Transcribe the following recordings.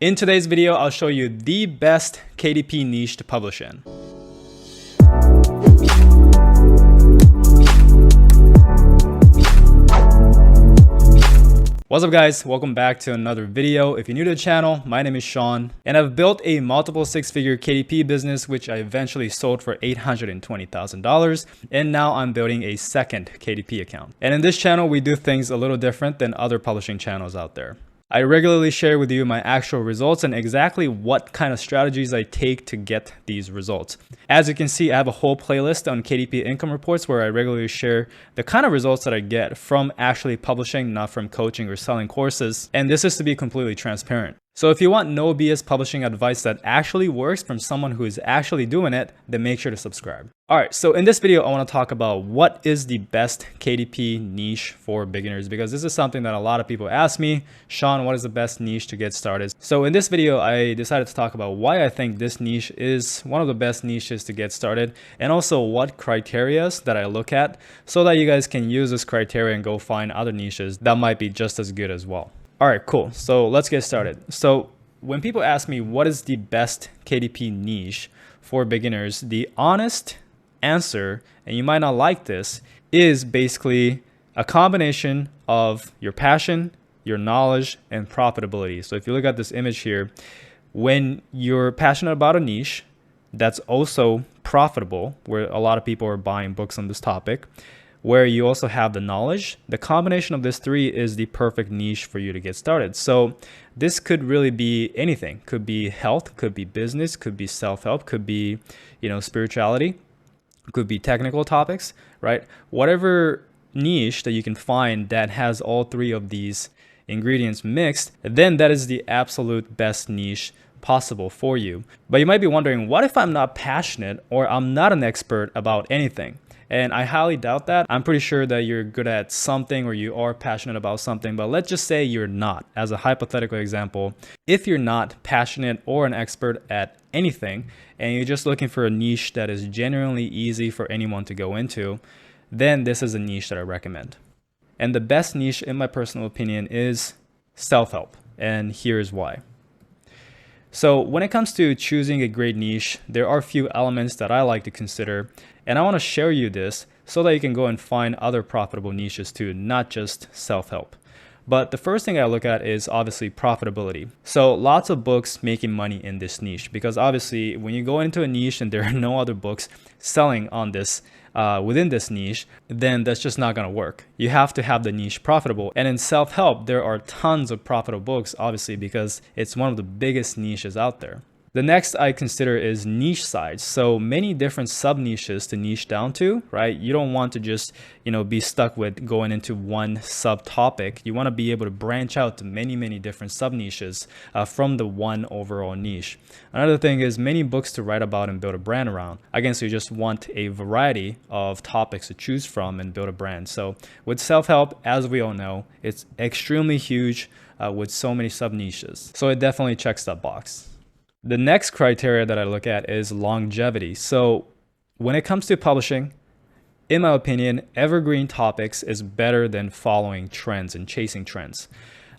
In today's video, I'll show you the best KDP niche to publish in. What's up guys, welcome back to another video. If you're new to the channel, my name is Sean and I've built a multiple six-figure KDP business which I eventually sold for $820,000, and now I'm building a second KDP account. And in this channel, we do things a little different than other publishing channels out there. I regularly share with you my actual results and exactly what kind of strategies I take to get these results. As you can see, I have a whole playlist on KDP income reports where I regularly share the kind of results that I get from actually publishing, not from coaching or selling courses. And this is to be completely transparent. So if you want no BS publishing advice that actually works from someone who is actually doing it, then make sure to subscribe. All right, so in this video, I want to talk about what is the best KDP niche for beginners, because this is something that a lot of people ask me, Sean, what is the best niche to get started? So in this video, I decided to talk about why I think this niche is one of the best niches to get started, and also what criteria that I look at so that you guys can use this criteria and go find other niches that might be just as good as well. All right, cool. So let's get started. So when people ask me what is the best KDP niche for beginners, the honest answer, and you might not like this, is basically a combination of your passion, your knowledge, and profitability. So if you look at this image here, when you're passionate about a niche that's also profitable, where a lot of people are buying books on this topic, where you also have the knowledge, the combination of these three is the perfect niche for you to get started. So this could really be anything. Could be health, could be business, could be self-help, could be, spirituality, could be technical topics, right? Whatever niche that you can find that has all three of these ingredients mixed, then that is the absolute best niche possible for you. But you might be wondering, what if I'm not passionate or I'm not an expert about anything? And I highly doubt that. I'm pretty sure that you're good at something or you are passionate about something, but let's just say you're not. As a hypothetical example, if you're not passionate or an expert at anything, and you're just looking for a niche that is genuinely easy for anyone to go into, then this is a niche that I recommend. And the best niche, in my personal opinion, is self-help. And here's why. So when it comes to choosing a great niche, there are a few elements that I like to consider, and I want to share you this so that you can go and find other profitable niches too, not just self-help. But the first thing I look at is obviously profitability. So lots of books making money in this niche, because obviously when you go into a niche and there are no other books selling on this within this niche, then that's just not going to work. You have to have the niche profitable. And in self-help, there are tons of profitable books, obviously, because it's one of the biggest niches out there. The next I consider is niche size. So many different sub niches to niche down to, right? You don't want to just, be stuck with going into one subtopic. You want to be able to branch out to many, many different sub niches from the one overall niche. Another thing is many books to write about and build a brand around. Again, so you just want a variety of topics to choose from and build a brand. So with self-help, as we all know, it's extremely huge with so many sub niches. So it definitely checks that box. The next criteria that I look at is longevity. So when it comes to publishing, in my opinion, evergreen topics is better than following trends and chasing trends.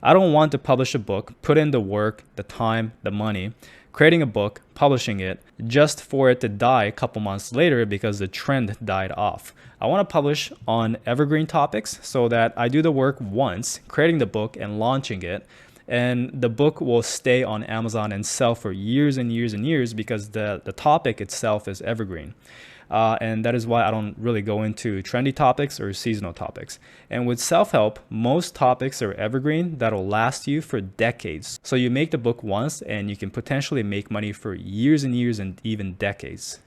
I don't want to publish a book, put in the work, the time, the money, creating a book, publishing it, just for it to die a couple months later because the trend died off. I want to publish on evergreen topics so that I do the work once, creating the book and launching it, and the book will stay on Amazon and sell for years and years and years because the topic itself is evergreen. And that is why I don't really go into trendy topics or seasonal topics. And with self-help, most topics are evergreen that'll last you for decades. So you make the book once and you can potentially make money for years and years and even decades.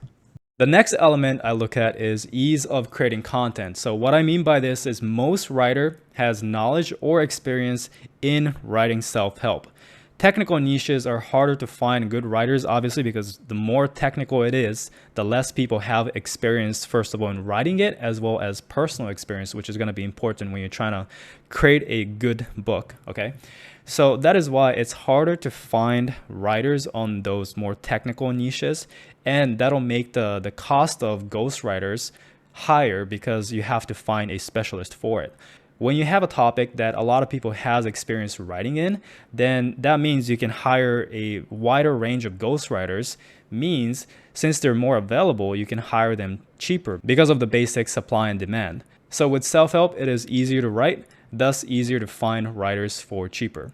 The next element I look at is ease of creating content. So what I mean by this is most writer has knowledge or experience in writing self-help. Technical niches are harder to find good writers, obviously, because the more technical it is, the less people have experience, first of all, in writing it, as well as personal experience, which is going to be important when you're trying to create a good book, okay? So that is why it's harder to find writers on those more technical niches, and that'll make the cost of ghostwriters higher because you have to find a specialist for it. when you have a topic that a lot of people has experience writing in, then that means you can hire a wider range of ghostwriters. Means since they're more available, you can hire them cheaper because of the basic supply and demand. So with self-help, it is easier to write, thus easier to find writers for cheaper.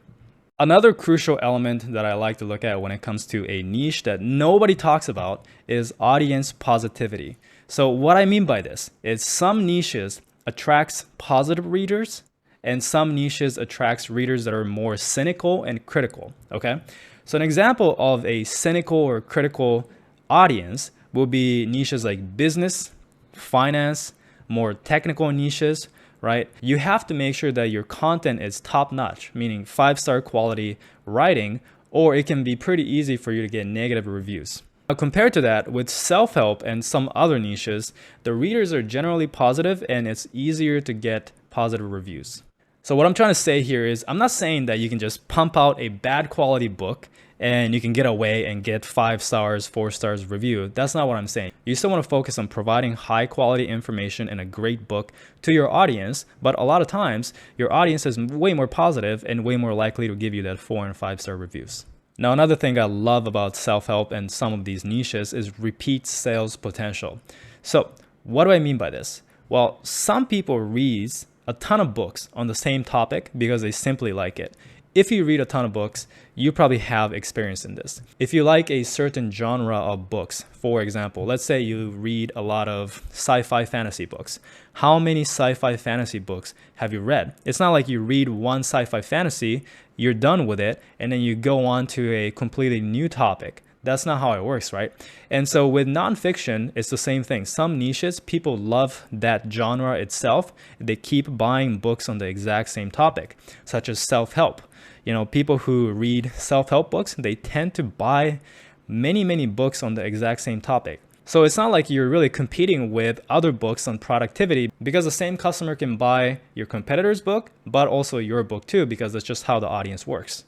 Another crucial element that I like to look at when it comes to a niche that nobody talks about is audience positivity. So what I mean by this is some niches attracts positive readers and some niches attracts readers that are more cynical and critical, okay? So an example of a cynical or critical audience will be niches like business, finance, more technical niches, right? You have to make sure that your content is top-notch, meaning 5-star quality writing, or it can be pretty easy for you to get negative reviews. Now, compared to that, with self-help and some other niches, the readers are generally positive and it's easier to get positive reviews. So what I'm trying to say here is I'm not saying that you can just pump out a bad quality book and you can get away and get 5 stars, 4 stars review. That's not what I'm saying. You still want to focus on providing high quality information and a great book to your audience, but a lot of times your audience is way more positive and way more likely to give you that 4 and 5-star reviews. Now, another thing I love about self-help and some of these niches is repeat sales potential. So what do I mean by this? Well, some people read a ton of books on the same topic because they simply like it. If you read a ton of books, you probably have experience in this. If you like a certain genre of books, for example, let's say you read a lot of sci-fi fantasy books. How many sci-fi fantasy books have you read? It's not like you read one sci-fi fantasy, you're done with it, and then you go on to a completely new topic. That's not how it works, right? And so with nonfiction, it's the same thing. Some niches, people love that genre itself. They keep buying books on the exact same topic, such as self-help. You know, people who read self-help books, they tend to buy many books on the exact same topic. So it's not like you're really competing with other books on productivity because the same customer can buy your competitor's book, but also your book too, because that's just how the audience works.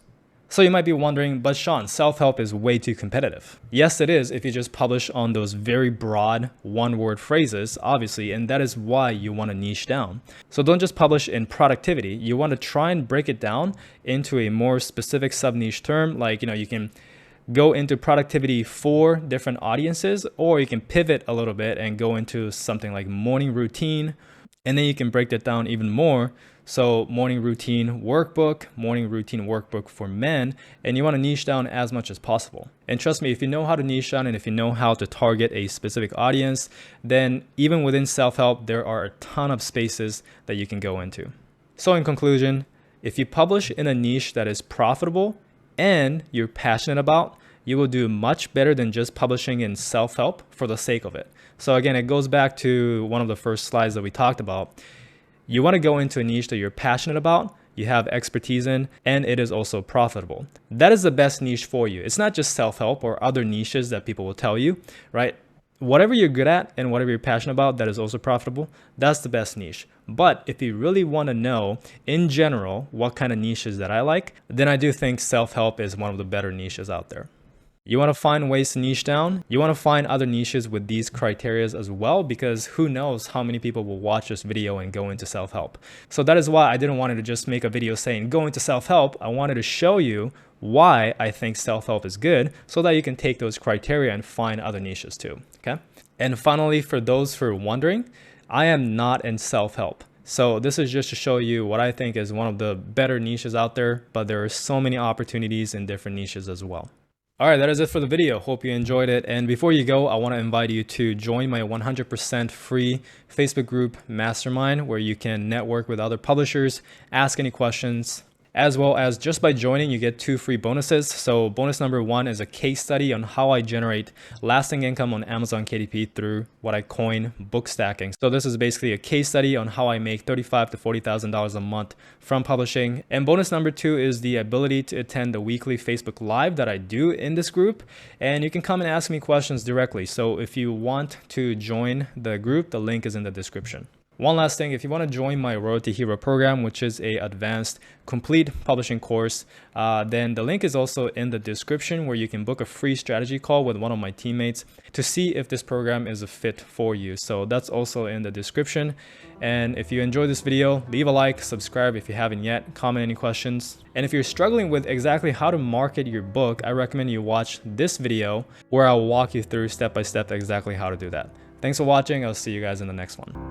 So you might be wondering, but Sean, self-help is way too competitive. Yes, it is if you just publish on those very broad one-word phrases, obviously, and that is why you want to niche down. So don't just publish in productivity. You want to try and break it down into a more specific sub-niche term. Like, you can go into productivity for different audiences, or you can pivot a little bit and go into something like morning routine, and then you can break that down even more. So morning routine workbook for men, and you want to niche down as much as possible. And trust me, if you know how to niche down and if you know how to target a specific audience, then even within self-help, there are a ton of spaces that you can go into. So in conclusion, if you publish in a niche that is profitable and you're passionate about, you will do much better than just publishing in self-help for the sake of it. So again, it goes back to one of the first slides that we talked about. You want to go into a niche that you're passionate about, you have expertise in, and it is also profitable. That is the best niche for you. It's not just self-help or other niches that people will tell you, right? Whatever you're good at and whatever you're passionate about that is also profitable, that's the best niche. But if you really want to know in general what kind of niches that I like, then I do think self-help is one of the better niches out there. You want to find ways to niche down. You want to find other niches with these criteria as well, because who knows how many people will watch this video and go into self-help. So that is why I didn't want to just make a video saying go into self-help. I wanted to show you why I think self-help is good so that you can take those criteria and find other niches too, okay? And finally, for those who are wondering, I am not in self-help. So this is just to show you what I think is one of the better niches out there, but there are so many opportunities in different niches as well. All right, that is it for the video. Hope you enjoyed it. And before you go, I want to invite you to join my 100% free Facebook group mastermind, where you can network with other publishers, ask any questions, as well as just by joining, you get 2 free bonuses. So bonus number 1 is a case study on how I generate lasting income on Amazon KDP through what I coin book stacking. So this is basically a case study on how I make $35,000 to $40,000 a month from publishing. And bonus number 2 is the ability to attend the weekly Facebook Live that I do in this group. And you can come and ask me questions directly. So if you want to join the group, the link is in the description. One last thing, if you want to join my Royalty Hero program, which is a advanced complete publishing course, then the link is also in the description, where you can book a free strategy call with one of my teammates to see if this program is a fit for you. So that's also in the description. And if you enjoyed this video, leave a like, subscribe if you haven't yet, comment any questions. And if you're struggling with exactly how to market your book, I recommend you watch this video where I'll walk you through step by step exactly how to do that. Thanks for watching. I'll see you guys in the next one.